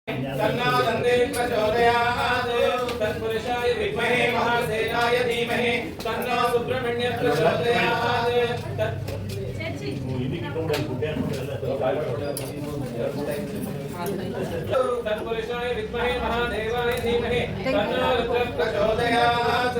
तन्नादन्ते प्रचोदयात् तत्पुरुषाय विद्महे महासेनाय धीमहि तन्नो सुब्रह्मण्यः प्रचोदयात् तत्पुरुषाय विद्महे महादेवाय धीमहि तन्नो रुद्रः प्रचोदयात्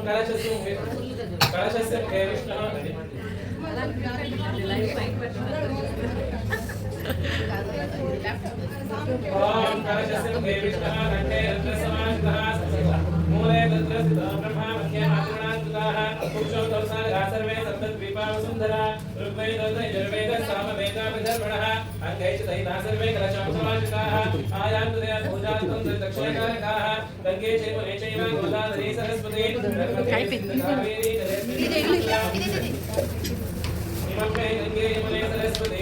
कलशस्य मुखे विष्णुः कलशस्य मुखे विष्णुः कंठे रुद्रसमाश्रितः मूले रुद्रस्थितः ब्रह्मा मध्ये मातृणान्तः पुरुषो दर्शनः सर्वे सप्तद्वीपावसुन्धरा ऋग्वेदः यजुर्वेदः सामवेदः विदर्भणः अंगैः सहिताः सर्वे कलशसमाश्रिताः आयान्तु दया पूजार्थं दक्षिणकारकाः गंगे चैव चैव गोदावरी सरस्वती गंगे यमुने सरस्वती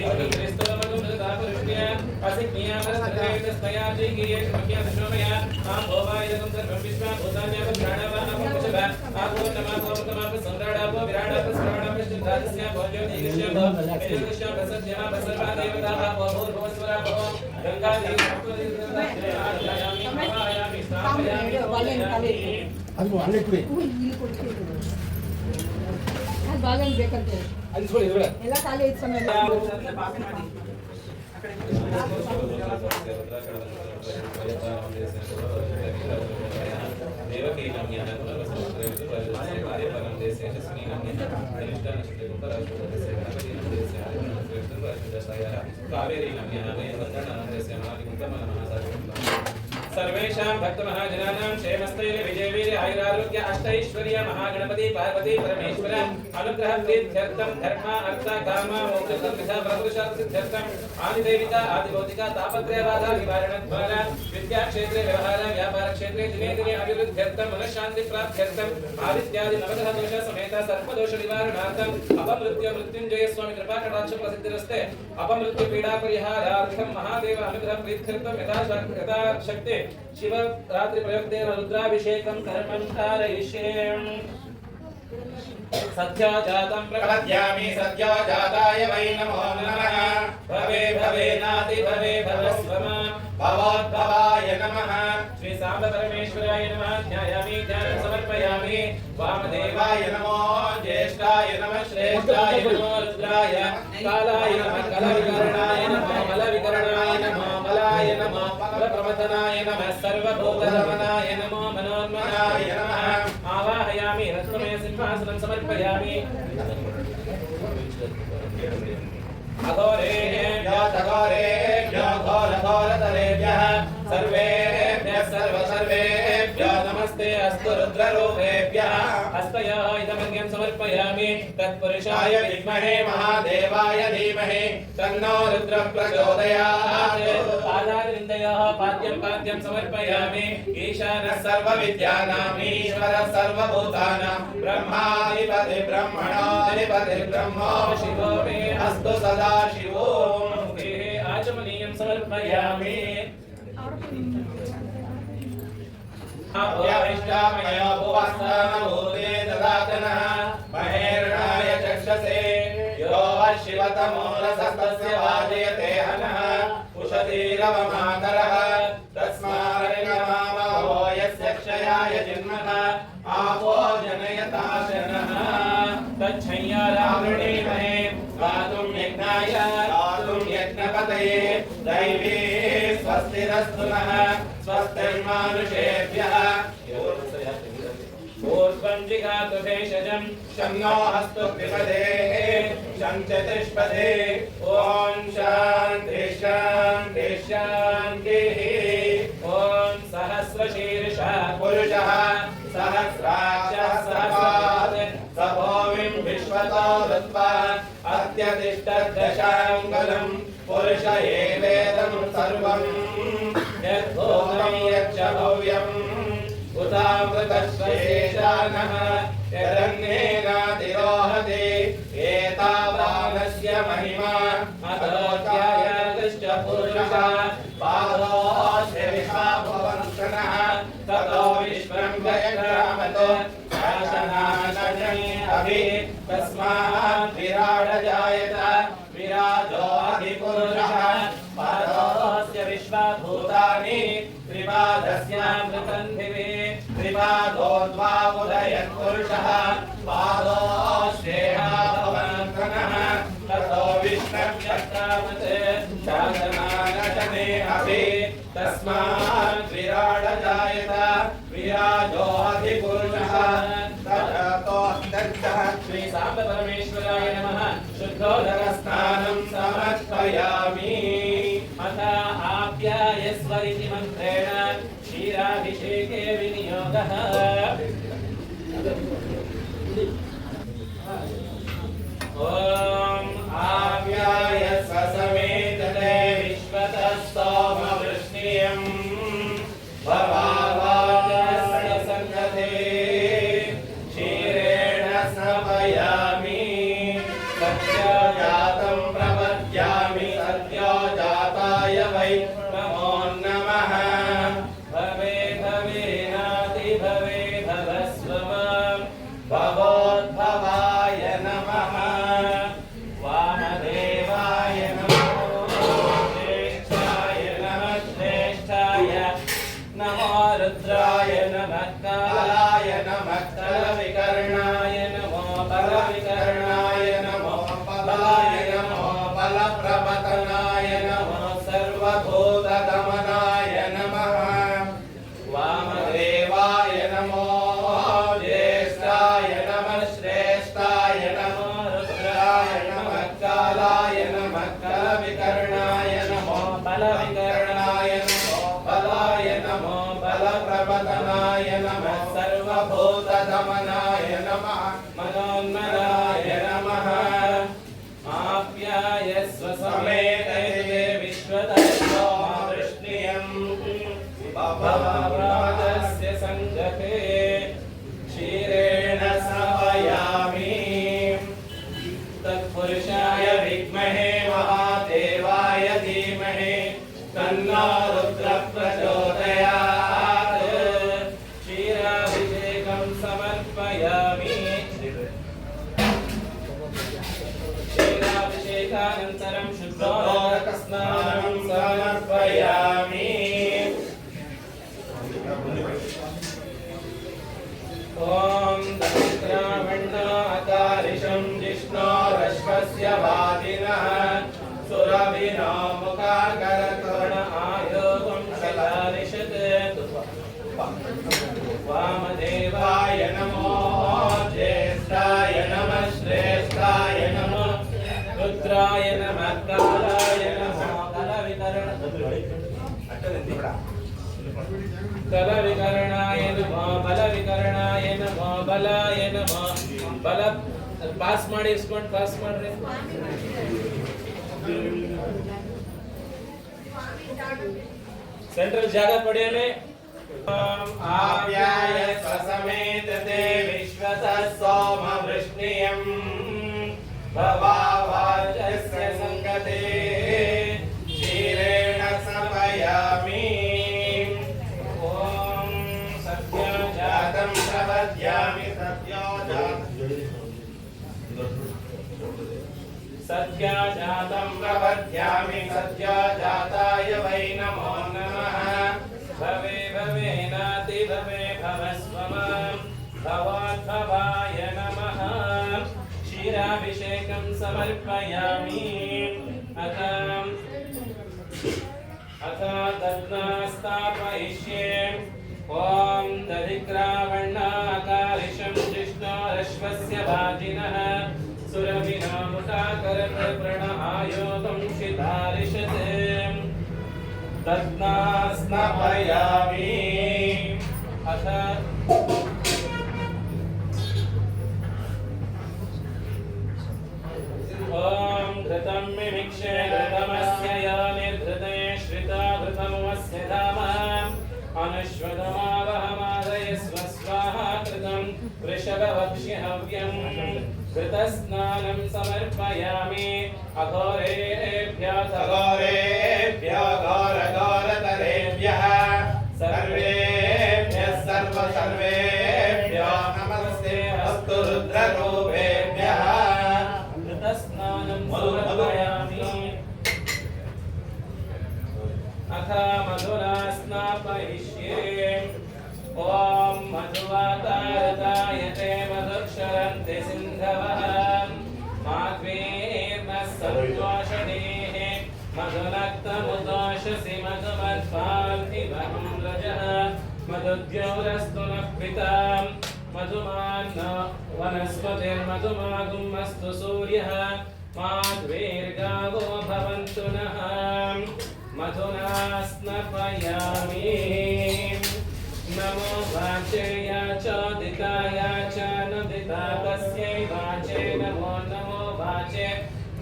स्तोत्रमनुदापरुष्य असिक्निया परस्त्रैतस्तया जिगीये शमक्या दशमया आं भोवायदकं सर्वं विश्वा भूतान्याव प्राणवानां पशव आभो नमः संराडाभो विराडाभो श्रवणाभो चित्रादस्या भोज्यो दीर्घस्य भो मेरुदस्य प्रसद्यः प्रसर्वा देवताः भो भूर्भुवस्वरा भो गंगा देवी भक्तोदितायामि भवायामि स्थापयामि ಅದು ಅಲ್ಲಿಟ್ವಿ ಅದು ಬಾಗಲ್ ಬೇಕಂತೆ ಅಲ್ಲಿ ನೋಡಿ ಇದ್ರೆ ಎಲ್ಲ ಖಾಲಿ ಐತ್ ಸಮಯ ದೇವಕಿ ನಮ್ಯನ ಪುನರ್ವಸಂತ್ರಯತು ಪರಿದರ್ಶನೆ ಕಾರ್ಯಪರಂ ದೇಶೇ ಶಸ್ನಿ ನಮ್ಯನ ಅನಿಷ್ಟಾನ ಶಿಷ್ಟಕಂ ಪರಾಶುದ್ಧಸ್ಯ ಗಣಪತಿ ನಮದೇಸ್ಯ ಆದಿಮನಸ್ವೇಷ್ಟಂ ಪರಿಶುದ್ಧಸ್ಯ ಕಾವೇರಿ ನಮ್ಯನ ವಯವಂದನ ನಮದೇಸ್ಯ ಮಾಲಿಕುಂತಮ ನಮಃ सर्वेषां भक्तमहाजनानां क्षेमस्थैर्य विजयवीर्य आयुरारोग्य अष्टैश्वर्य महागणपति पार्वती परमेश्वर अनुग्रह सिद्ध्यर्थं धर्म अर्थ काम मोक्ष संविधा प्रपुरुषार्थ सिद्ध्यर्थं आदिदेवता आदिभौतिका तापत्रय बाधा निवारण द्वारा विद्या क्षेत्रे व्यवहार व्यापार क्षेत्रे दिने दिने अभिवृद्ध्यर्थं मनःशान्ति प्राप्त्यर्थं आदित्यादि नवग्रह दोष समेत सर्पदोष निवारणार्थं अपमृत्यु मृत्युंजय स्वामी कृपा कटाक्ष प्रसिद्धिरस्ते अपमृत्यु पीडा परिहारार्थं महादेव अनुग्रह प्रीत्यर्थं यथा शक्ति शिव रात्रि प्रयुक्तेन रुद्राभिषेकं कर्मं कारयिष्ये सद्यो जातं प्रपद्यामि सद्यो जाताय वै नमो नमः भवे भवे नाति भवे भवस्वम भवोद्भवाय नमः श्री सांब परमेश्वराय नमः ध्यायामि ध्यानं समर्पयामि वामदेवाय नमो ज्येष्ठाय नमः श्रेष्ठाय नमो रुद्राय कालाय नमः कलविकरणाय नमः बलविकरणाय नमः बलाय नमः बलप्रमथनाय नमः सर्वभूतरमणाय नमो मनोन्मनाय नमः आवाहयामि रत्नमय सिंहासनं समर्पयामि अघोरेभ्यो घोरघोरतरेभ्यः सर्वेभ्यः सर्वेभ्यो नमस्ते अस्तु रुद्ररूपेभ्यः हस्तयो इदमर्घ्यं समर्पयामि तत्पुरुषाय विद्महे महादेवाय धीमहि तन्नो रुद्रः प्रचोदयात् पादारविन्दयोः पाद्यं समर्पयामि ईशानः सर्वविद्यानाम् ईश्वरः सर्वभूतानां ब्रह्माधिपति ब्रह्मणाधिपति ब्रह्मो शिवो मे अस्तु सदा शिवो आचमनीयं समर्पयामि अभ्याविष्टामयो भुवस्तानभूते ददातनः महेरणाय चक्षसे यो शिवतमोरसस्तस्य वाजयते हनः उषतीरवमातरः तस्मान्नमामहो यस्य क्षयाय जन्मः आपो जनयताशनः तच्छय्यारावृणीमहे गातुं यज्ञाय गातुं यज्ञपतये दैवी स्वस्तिरस्तु नः स्वस्तिर्मानुषेभ्यः ऊर्ध्वं जिगातु भेषजं शं नो हस्तु द्विपदेः शं चतुष्पदे ॐ शान्ति शान्ति शान्तिः ॐ सहस्रशीर्षः पुरुषः सहस्राक्षः सहस्रपात् स भूमिं विश्वतो दत्त्वा अत्यतिष्ठद्दशाङ्गलं पुरुष एवेदं सर्वं यद्भूतं यच्च भव्यम् उतामृतश्रेशानः यदन्नेनातिरोहते एतावानस्य महिमा अतोऽध्यायागश्च पुरुषः पादोऽस्य विश्वा भवन्तनः ततो विश्वं जयग्रामतो शासनानजने अभि तस्मात् विराड जायत विराजो अधिपुरुषः पादोऽस्य विश्वभूतानि त्रिपादस्यामृतं दिवे त्रिपादो द्वावुदयत्पुरुषः पादोऽस्येह भवन्तनः ततो विश्वं जयग्रामतो शासनानजने अभि तस्मात् विराड जायत विराजो अधिपुरुषः ततो श्री सांब परमेश्वराय नमः शुद्धोदकस्नानं समर्पयामि अथ आप्यायस्वरिति मन्त्रेण क्षीराभिषेके विनियोगः ॐ आप्यायस्व समेतते विश्वतः सोमवृष्णियं भवावाचस्य सङ्गते क्षीरेण स्नपयामि सत्योजातं प्रपद्यामि सत्योजाताय वै नमो नमः भवे भवेनाति भवे भवस्व मां भवोद्भवाय नमः वामदेवाय नमो श्रेष्ठाय नमः श्रेष्ठाय नमो रुद्राय नमः कालाय नमः कलविकर्णाय नमो बलविकर्णाय नमो बलाय नमो बलप्रपतनाय नमो सर्वभूतदमनाय नमः वामदेवाय नमो ज्येष्ठाय नमः श्रेष्ठाय नमो रुद्राय नमः कालाय नमः कलविकर्णाय नमो बलविकर्णाय नमो बलाय नमो बलप्रपतनाय नमः सर्वभूतदमनाय नमः मनोन्मनाय नमः आप्यायस्व समेतते विश्वतः सोमवृष्णियं भवावाचस्य सङ्गते क्षीरेण स्नपयामि तत्पुरुषाय विद्महे महादेवाय धीमहि तन्नो रुद्रः प्रचोदयात् क्षीराभिषेकं समर्पयामि क्षीराभिषेकानन्तरं शुद्धोदकस्नानं समर्पयामि ॐ दरिद्रावण्णाकारिशं जिष्णोरश्वस्य वादिनः सुरभिनो मुखाकरकर्ण आयोगं शिलारिषत् वामदेवाय नमो ज्येष्ठाय नमः श्रेष्ठाय नमः रुद्राय नमः कालाय नमः कलविकर्णाय नमः बलविकर्णाय नमः बलाय नमः बल पास ಮಾಡಿ ಇಸ್ಕೊಂಡು ಪಾಸ್ ಮಾಡ್ರಿ सेंट्रल जागा पडेले आप्यायस्व समेतते विश्वतः सोमवृष्णियं भवावाचस्य सङ्गते क्षीरेण स्नपयामि ॐ सत्योजातं प्रपद्यामि सत्याजातं प्रपद्यामि सत्याजाताय वै नमो नमः भवे भवेनाति भवे भवस्व मां भवोद्भवाय नमः क्षीराभिषेकं समर्पयामि अथ दत्नास्तापयिष्ये ॐ दधिक्रावण्णाकारिशं जिष्णोरश्वस्य वाजिनः सुरभिनामुखाकरप्रण आयोगं शिलारिषत् दत्नास्नापयामि अथ ॐ घृतं मिमिक्षे घृतमस्य या निर्घृते श्रिता घृतमस्य धाम अनुश्वदमावहमादय स्वाहा कृतं वृष वक्ष्यहव्यम् कृतस्नानं समर्पयामि अघोरेभ्यः घोरघोरतरेभ्यः सर्वेभ्यः सर्वेभ्यो नमस्ते अस्तु रुद्ररूपेभ्यः कृतस्नानं समर्पयामि अथ मधुना स्नापयिष्ये ॐ मधुवातारतायते मधुक्षरन्ति सिन्धवः माध्वेर्नः सन्तोषदेः मधुनक्तमुदोषसि मधुमध्वान्तिवहं रजः मधुद्योरस्तु नः पिताम् मधुमान्न वनस्पतिर्मधुमागुमस्तु सूर्यः माध्वेर्गावो भवन्तु नः मधुना स्नपयामि नमो वाचेय च दिताय च नदिता तस्यै वाचे नमो नमो वाचे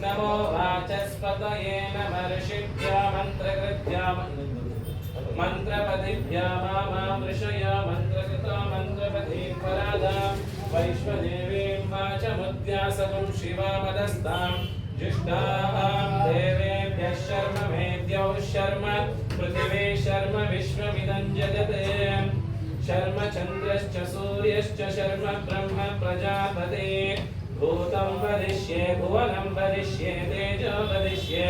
नमो वाचस्पतये नमर्षिभ्या मन्त्रकृत्या मन्त्रपदिभ्या मामृषय मन्त्रकृता मन्त्रपदीं परादां वैश्वदेवीं वाचमुद्यासकं शिवामदस्तां जुष्टां देवेभ्यः शर्म मेद्यौ शर्म पृथिवी शर्म विश्वमिदं जगत् शर्म चन्द्रश्च सूर्यश्च शर्म ब्रह्म प्रजापते भूतं वदिष्ये भुवनं वदिष्ये तेजो वदिष्ये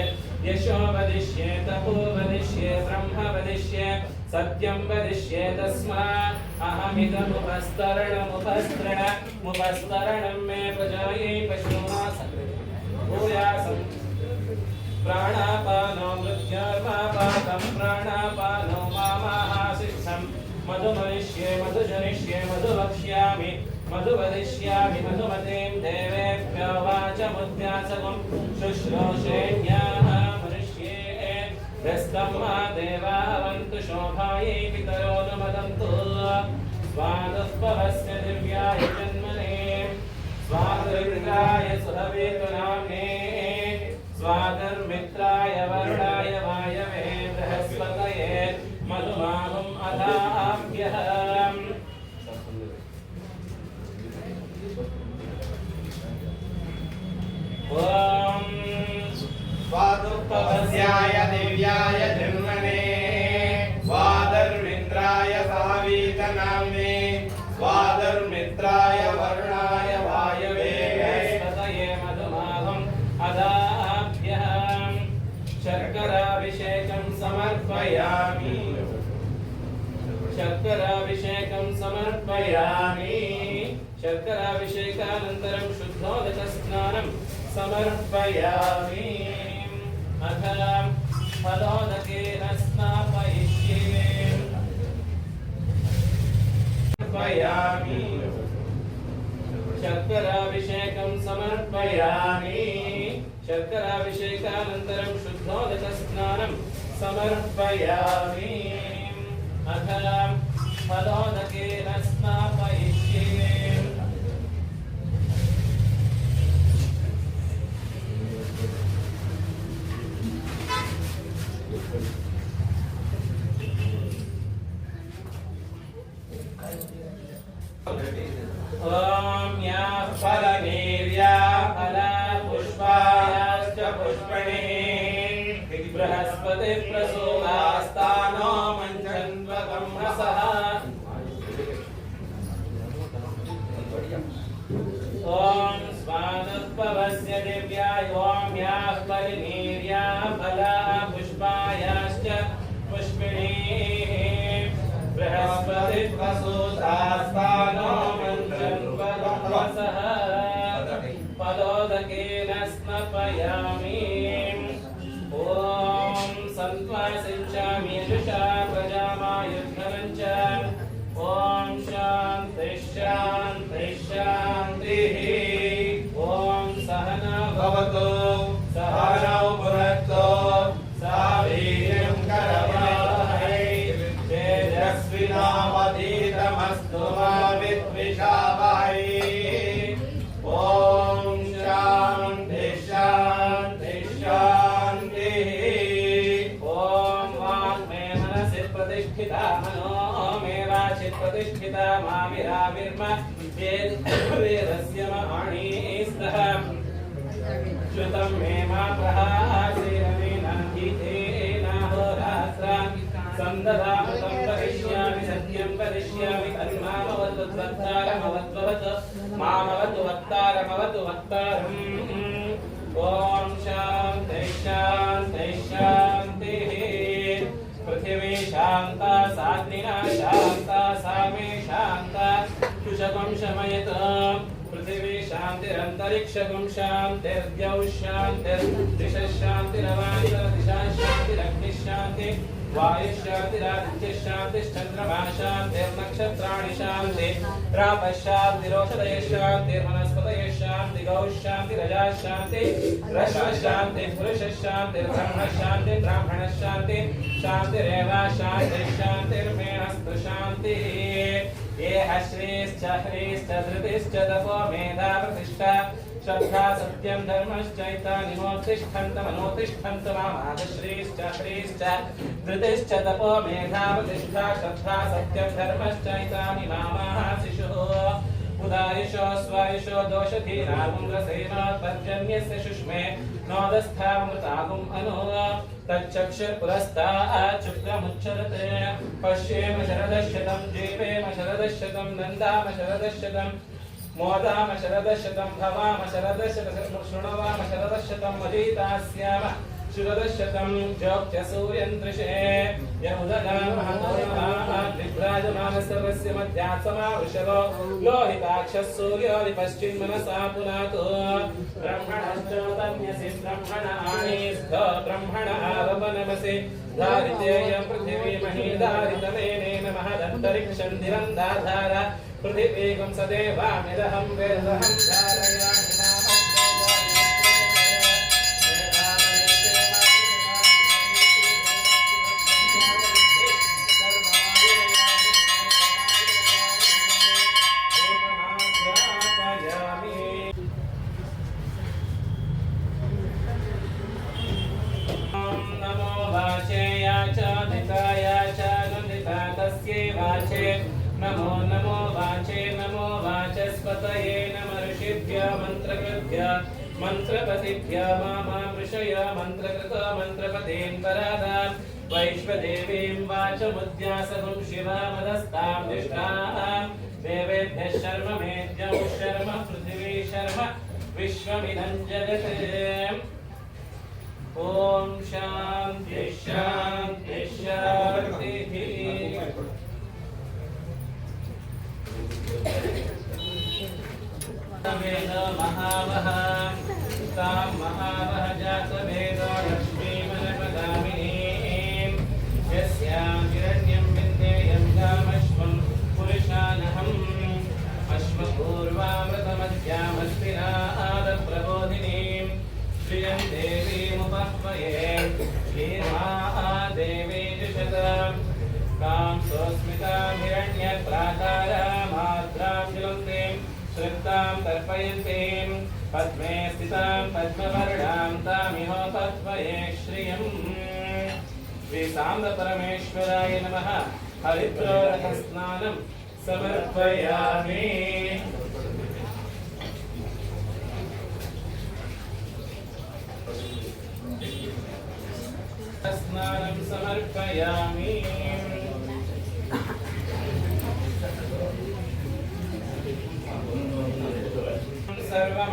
यशो वदिष्ये तपो वदिष्ये ब्रह्म वदिष्ये सत्यं वदिष्ये तस्मात् अहमिदमुपस्तरणमुपस्तरणं मे प्रजायै पशूनां भूयासं प्राणापानो मृत्युर्मापातं प्राणापानो मामाहासिष्ठं मधुमनिष्ये मधुजनिष्ये मधुवक्ष्यामि मधुवदिष्यामि मधुमतीं देवेभ्यो वाचमुद्यासकं शुश्रूषेण्याः मनुष्ये व्यस्तं मा देवावन्तु शोभायै पितरो नु वदन्तु स्वादुत्पवस्य दिव्याय जन्मने स्वादुर्गाय सुरवेतु नाम्ने स्वादुर्मित्राय वरुणाय वायवे बृहस्पतये मधुमाहुम् अधाभ्यः ॐ स्वादुत्पवस्याय दिव्याय जन्मने स्वादुर्मित्राय सावीतनाम्ने स्वादुर्मित्राय वरुणाय वायवे बृहस्पतये मधुमाहुम् अधाभ्यः शर्कराभिषेकं समर्पयामि शर्कराभिषेकं समर्पयामि शर्कराभिषेकानन्तरं शुद्धोदकस्नानं समर्पयामि अथ फलोदकेन स्नापयिष्ये शर्कराभिषेकं समर्पयामि शर्कराभिषेकानन्तरं शुद्धोदकस्नानं समर्पयामि अथ फलोदकेन स्नापयिष्ये ॐ या फलनीर्या फलपुष्पायाश्च पुष्पिणीः बृहस्पतिः प्रसूतास्तानो मञ्चन्वकं हसः ॐ स्वादुत्पवस्य दिव्याय ॐ या फलनीर्या फलपुष्पायाश्च पुष्पिणीः बृहस्पतिः प्रसूतास्तानो मञ्चन्वकं हसः फलोदकेन स्नपयामि ॐ सन्त्वासिञ्चामि यजुषा प्रजामायुद्धनं च ॐ शान्तिः शान्तिः शान्तिः ॐ सहना भवतु सहनौ भुनक्तु सावीर्यं करवावहै तेजस्विनावधीतमस्तु मा विद्विषावहै ॐ शान्तिः शान्तिः शान्तिः ॐ वाङ्मे मनसि प्रतिष्ठिता मनो मे वाचि प्रतिष्ठिता माविराविर्म वेदस्य माणीस्तः श्रुतं मे मा प्रहासेनेनाधितेनाहोरात्रान् संदधामतं वदिष्यामि सत्यं वदिष्यामि तन्मामवतु वक्तारमवद्भवत् मामवतु वक्तारमवतु वक्तारम् ॐ शान्ति शान्ति शान्तिः पृथिवी शान्ता साग्निना शान्ता सामे शान्ता कुशकं शमयत पृथिवी शान्तिरन्तरिक्षकं शान्तिर्द्यौ शान्तिर्दिशः शान्तिरवायुर्दिशा शान्तिरग्निः शान्तिः वायुशान्तिरादित्यः शान्तिश्चन्द्रमा शान्तिर्नक्षत्राणि शान्तिः प्रातः शान्तिरोषधयः शान्तिर्वनस्पतयः शान्तिः गौः शान्तिरजाः शान्तिः रश्वः शान्तिः पुरुषः शान्तिर्ब्रह्मः शान्तिः ब्राह्मणः शान्तिः शान्तिरेवा शान्तिः शान्तिर्मेणस्तु शान्तिः येह श्रीश्च ह्रीश्च धृतिश्च तपो मेधा प्रतिष्ठा श्रद्धा सत्यं धर्मश्चैतानि मोत्तिष्ठन्तमनोत्तिष्ठन्त मामाश्रीश्च ह्रीश्च धृतिश्च तपो मेधा प्रतिष्ठा श्रद्धा सत्यं धर्मश्चैतानि मामाः शिशुः उदायुषो स्वायुषो दोषधीरामुन्द्रसेनोत्पर्जन्यस्य शुष्मे नोदस्थामृतागुम् अनो तच्चक्षुर्पुरस्तात् शुक्रमुच्चरते पश्येम शरदशतं जीवेम शरदशतं नन्दाम शरदशतं मोदाम शरदशतं भवाम शरदशतं शृणवाम शरदशतं मदीतास्याम शरदशतं जोक्य सूर्यन्द्रिषे यमुदगामहतोर्विभ्राजमानस्तवस्य मध्यात्समावृषभो लोहिताक्षः सूर्यो विपश्चिन्मनसा पुनातो ब्रह्मणश्चोतन्यसि ब्रह्मण आनीस्थ ब्रह्मण आवपनमसि धारितेयं पृथिवी मही धारितमेनेन महदन्तरिक्षं दिवन्दाधार पृथिवीगं सदेवामिदहं वेदहं धारयामि नमो नमो वाचे नमो वाचस्पतये नमः ऋषिभ्य मन्त्रकृभ्य मन्त्रपतिभ्य मामामृषय मन्त्रकृत मन्त्रपतेन् वरादान् वैश्वदेवीं वाचमुद्यासगुं शिवामदस्तां दिष्टाः देवेभ्यः शर्म मेद्यं शर्म पृथिवी शर्म विश्वमिदं जगत् ॐ शान्ति शान्ति शान्तिः वेद महावह तां महावह जातवेदो लक्ष्मीमनपगामिनीं यस्यां हिरण्यं विन्देयं गामश्वं पुरुषानहम् अश्वपूर्वामृतमध्यामस्तिनादप्रबोधिनीं श्रियं देवीमुपह्वये श्रीमहादेवी जुषताम् कां स्वस्मितां हिरण्यप्राकारामाद्रां ज्वलन्तीं श्रद्धां तर्पयन्तीं पद्मे स्थितां पद्मवर्णां तामिहोपह्वये श्रियं श्रीसाम्बपरमेश्वराय नमः हरिद्रोरथस्नानं समर्पयामि स्नानं समर्पयामि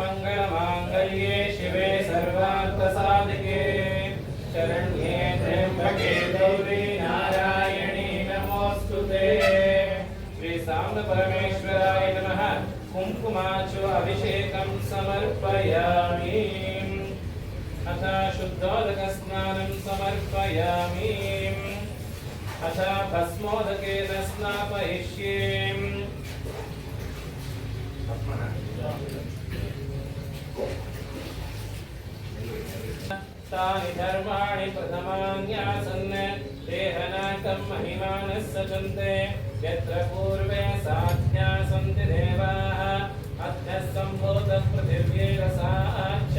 सर्वमङ्गलमाङ्गल्ये शिवे सर्वार्थसाधिके शरण्ये त्र्यम्बके गौरी नारायणी नमोऽस्तुते श्रीसाम्बपरमेश्वराय नमः कुङ्कुमाचो अभिषेकं समर्पयामि अथ शुद्धोदकस्नानं समर्पयामि अथ भस्मोदकेन स्नापयिष्ये तानि धर्माणि प्रथमान्यासन् देहनाकं महिमानः सचन्ते यत्र पूर्वे साध्या सन्ति देवाः अद्यः सम्भूतः पृथिव्यैरसाच्च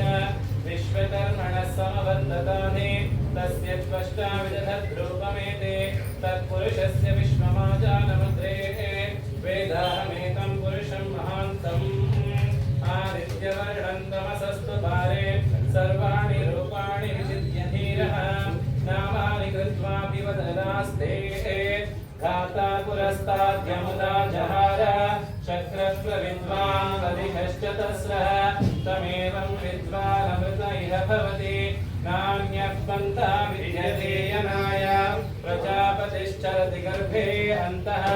विश्वकर्मणः समवर्ततानि तस्य त्वष्टा विदधद्रूपमेते तत्पुरुषस्य विश्वमाजानमुद्रेः तत्पाद्यमुदा जहार शक्रप्रविद्वान् अधिकश्च तस्रः तमेवं विद्वानमृत इह भवति नान्यः पन्था विद्यते यनाय प्रजापतिश्चरति गर्भे अन्तः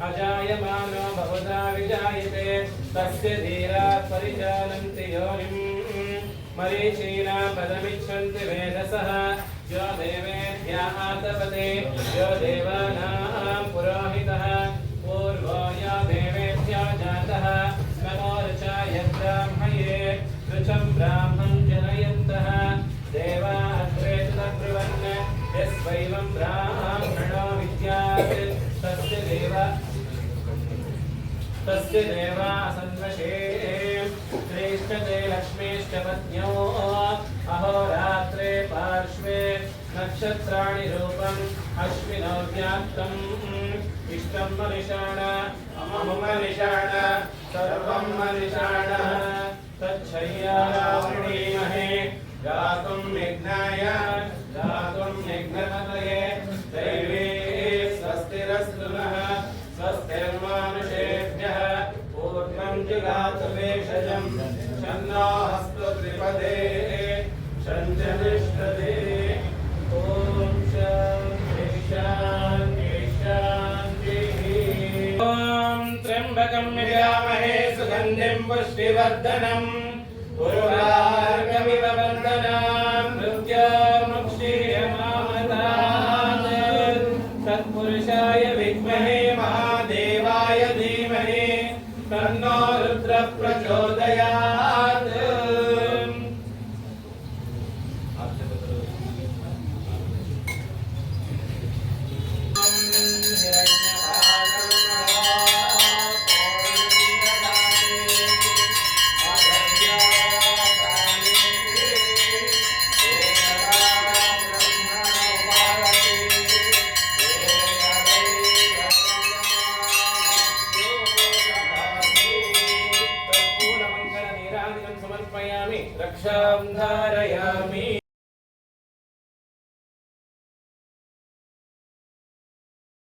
अजायमानो बहुधा विजायते तस्य धीराः परिजानन्ति योनिम् मरीचीनां पदमिच्छन्ति वेदसः यो देवेभ्यः आतपते यो देवानां पुरोहितः पूर्वो यो देवेभ्यो जातः नमो ऋचाय ब्राह्मये ऋचं ब्राह्मं जनयन्तः देवा अग्रे तद्ब्रुवन् यस्वैवं ब्राह्मणो विद्यात् तस्य देवा सन्वशे श्रेष्ठते लक्ष्मीश्च पत्न्यो अहोरात्रे पार्श्वे नक्षत्राणि रूपम् अश्विनौ व्याप्तम् इष्टं मनिषाण अमम मनिषाण सर्वं मनिषाणः तच्छय्यावृणीमहे गातुं यज्ञाय गातुं यज्ञपतये दैवे स्वस्तिरस्तु नः स्वस्तिर्मानुषेभ्यः पूर्वं जिगातु भेषजं शन्नो हस्तु त्रिपदे शञ्जनिष्ठते ॐ शान्ति शान्ति शान्तिः ॐ त्र्यम्बकं यजामहे सुगन्धिं पुष्टिवर्धनम् उर्वारुकमिव बन्धनान् मृत्योर्मुक्षीयमामृतात् तत्पुरुषाय विद्महे महादेवाय धीमहि तन्नो रुद्रः प्रचोदयात् समर्पयामि रक्षां धारयामि।